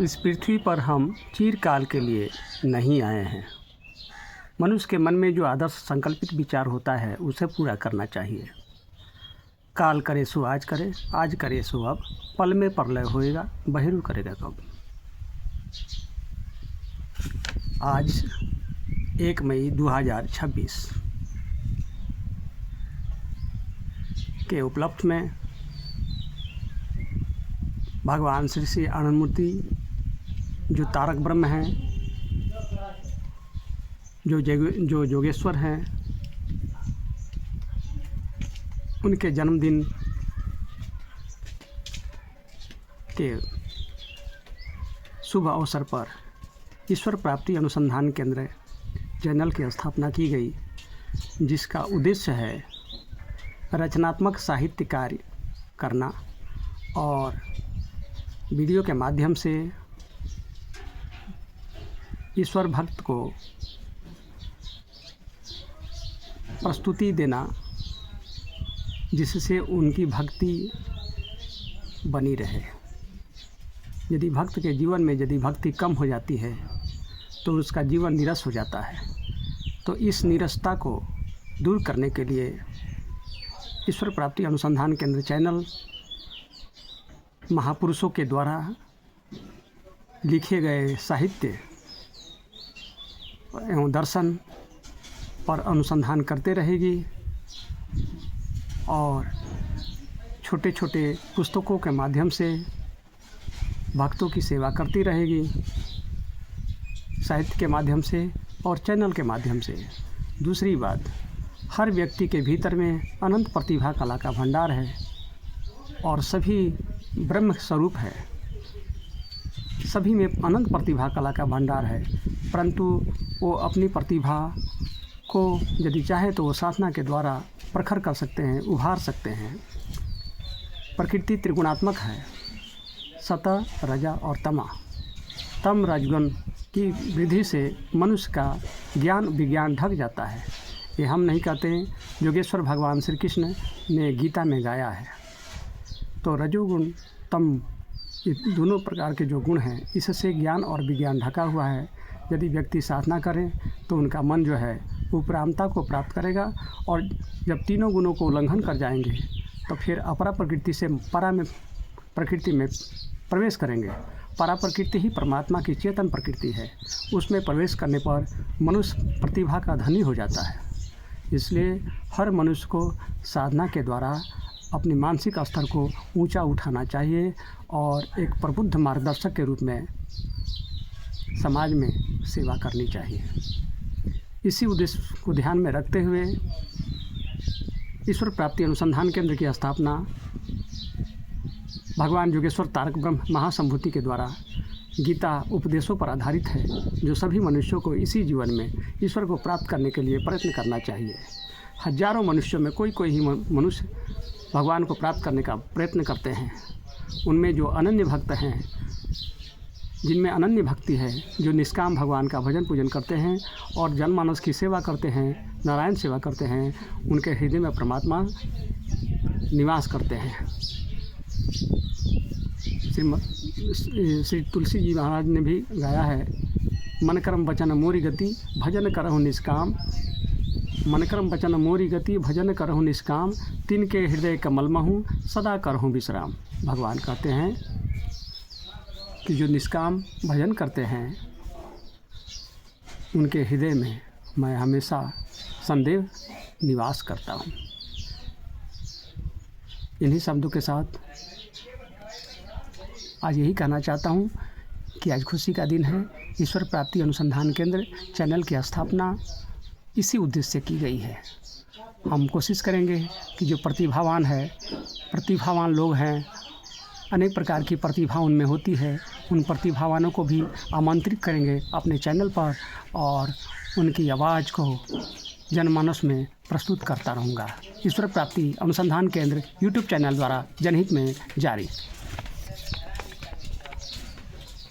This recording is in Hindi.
इस पृथ्वी पर हम चिरकाल के लिए नहीं आए हैं। मनुष्य के मन में जो आदर्श संकल्पित विचार होता है उसे पूरा करना चाहिए। काल करे सो आज करे, आज करे सो अब, पल में प्रलय होएगा, बहेरू करेगा कब। आज 1 मई 2026 के उपलक्ष्य में भगवान श्री श्री आनंदमूर्ति जो तारक ब्रह्म हैं, जो योगेश्वर हैं, उनके जन्मदिन के शुभ अवसर पर ईश्वर प्राप्ति अनुसंधान केंद्र चैनल की स्थापना की गई, जिसका उद्देश्य है रचनात्मक साहित्य कार्य करना और वीडियो के माध्यम से ईश्वर भक्त को प्रस्तुति देना, जिससे उनकी भक्ति बनी रहे। यदि भक्त के जीवन में यदि भक्ति कम हो जाती है तो उसका जीवन नीरस हो जाता है। तो इस नीरसता को दूर करने के लिए ईश्वर प्राप्ति अनुसंधान केंद्र चैनल महापुरुषों के द्वारा लिखे गए साहित्य एवं दर्शन पर अनुसंधान करते रहेगी और छोटे छोटे पुस्तकों के माध्यम से भक्तों की सेवा करती रहेगी, साहित्य के माध्यम से और चैनल के माध्यम से। दूसरी बात, हर व्यक्ति के भीतर में अनंत प्रतिभा कला का भंडार है और सभी ब्रह्म स्वरूप है। सभी में अनंत प्रतिभा कला का भंडार है, परंतु वो अपनी प्रतिभा को यदि चाहे तो वो साधना के द्वारा प्रखर कर सकते हैं, उभार सकते हैं। प्रकृति त्रिगुणात्मक है, सतः, रजा और तमा। तम रजगुण की वृद्धि से मनुष्य का ज्ञान विज्ञान ढक जाता है। ये हम नहीं कहते हैं, योगेश्वर भगवान श्री कृष्ण ने गीता में गाया है। तो रजोगुण तम, ये दोनों प्रकार के जो गुण हैं, इससे ज्ञान और विज्ञान ढका हुआ है। यदि व्यक्ति साधना करें तो उनका मन जो है वो उपरामता को प्राप्त करेगा, और जब तीनों गुणों को उल्लंघन कर जाएंगे तो फिर अपरा प्रकृति से परा में प्रकृति में प्रवेश करेंगे। परा प्रकृति ही परमात्मा की चेतन प्रकृति है। उसमें प्रवेश करने पर मनुष्य प्रतिभा का धनी हो जाता है। इसलिए हर मनुष्य को साधना के द्वारा अपनी मानसिक स्तर को ऊंचा उठाना चाहिए और एक प्रबुद्ध मार्गदर्शक के रूप में समाज में सेवा करनी चाहिए। इसी उद्देश्य को ध्यान में रखते हुए ईश्वर प्राप्ति अनुसंधान केंद्र की स्थापना भगवान योगेश्वर तारक ब्रह्म महासंभूति के द्वारा गीता उपदेशों पर आधारित है, जो सभी मनुष्यों को इसी जीवन में ईश्वर को प्राप्त करने के लिए प्रयत्न करना चाहिए। हजारों मनुष्यों में कोई ही मनुष्य भगवान को प्राप्त करने का प्रयत्न करते हैं। उनमें जो अनन्य भक्त हैं, जिनमें अनन्य भक्ति है, जो निष्काम भगवान का भजन पूजन करते हैं और जनमानस की सेवा करते हैं, नारायण सेवा करते हैं, उनके हृदय में परमात्मा निवास करते हैं। श्री तुलसी जी महाराज ने भी गाया है, मन कर्म वचन मोरी गति भजन करहु निष्काम। मन कर्म वचन मोरी गति भजन करहु निष्काम, तिनके हृदय कमल महु सदा करहु विश्राम। भगवान कहते हैं कि जो निष्काम भजन करते हैं उनके हृदय में मैं हमेशा सदैव निवास करता हूँ। इन्हीं शब्दों के साथ आज यही कहना चाहता हूँ कि आज खुशी का दिन है। ईश्वर प्राप्ति अनुसंधान केंद्र चैनल की स्थापना इसी उद्देश्य से की गई है। हम कोशिश करेंगे कि जो प्रतिभावान लोग हैं, अनेक प्रकार की प्रतिभा उनमें होती है, उन प्रतिभावानों को भी आमंत्रित करेंगे अपने चैनल पर और उनकी आवाज़ को जनमानस में प्रस्तुत करता रहूँगा। ईश्वर प्राप्ति अनुसंधान केंद्र यूट्यूब चैनल द्वारा जनहित में जारी।